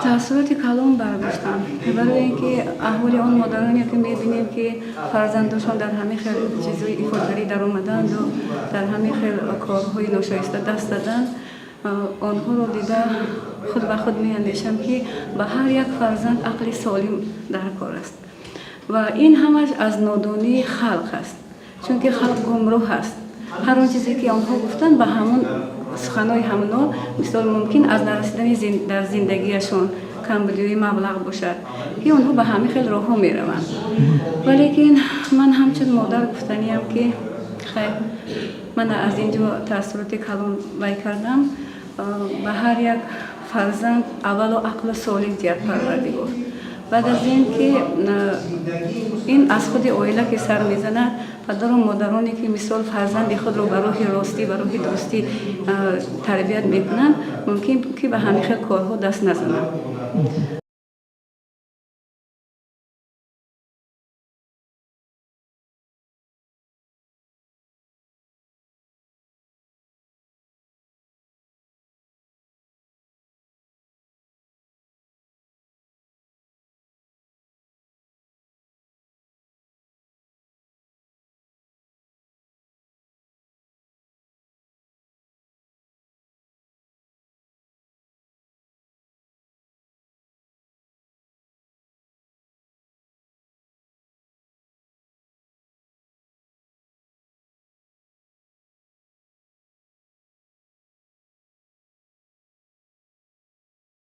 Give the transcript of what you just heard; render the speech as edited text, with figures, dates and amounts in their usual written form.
таъссуроти калон баргуштам. Барои ин ки аҳволи он модароне ки мебинем ки фарзандошон дар ҳамин хел чизҳои ифодгарӣ даромаданду дар ҳамин хел корҳои ношоиста даст даданд, онҳоро дида худ ба худ меандешам ки ба ҳар як фарзанд ақли солим дар кор аст ва ин ҳамаш аз нодонии халқ аст, чунки халқ гумроҳ аст. ҳар он чизе ки онҳо гуфтанд ба ҳамон суханои ҳамоно мисол мумкин аз нарасидани дар зиндагиашон камбудиёи маблағ бошад ки онҳо ба ҳамин хел роҳҳо мераванд. валекин ман ҳамчун модар гуфтаниам ки хайр, ман аз ин ҷо таъссуроти калон вай кардам. ба ҳар як фарзанд аввало ақлу солим диҳад Парвардигор. баъд аз ин ки ин аз худи оила ки сар мезанад, падару модароне ки мисол фарзанди худро ба роҳи ростӣ ба роҳи дурустӣ тарбият мекунанд, мумкин ки ба ҳамин хел корҳо даст назананд.